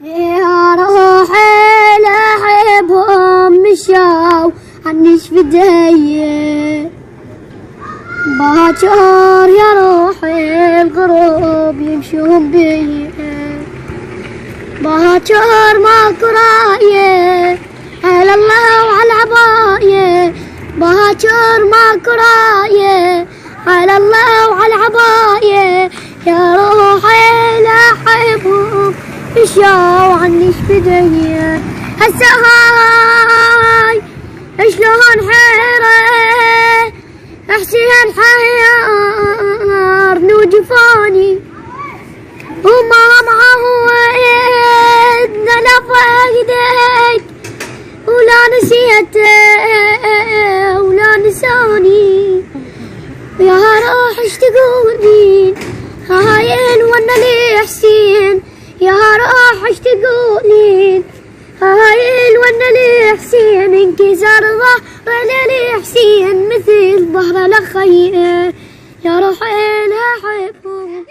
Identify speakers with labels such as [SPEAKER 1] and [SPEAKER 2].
[SPEAKER 1] يا روحي لأحبهم مشاو عني شفدي باكر يا روحي الغروب يمشون بي باكر ماكو راية على الله وعلى عباية باكر ماكو راية على الله وعلى عباية يا روحي لأحبهم مشاو عني شفدي هسه هاي شلون حيرة حسين حيرني وجفاني وما معودنا لفقدك ولا نسيته ولا نساني يا روح ايش تقولين هاي الونة لي حسين يا روح ايش تقولين هاي الونة لي حسين انكسر ظهر لي حسين مثل ظهر لخيه يا روحي لأحبهم.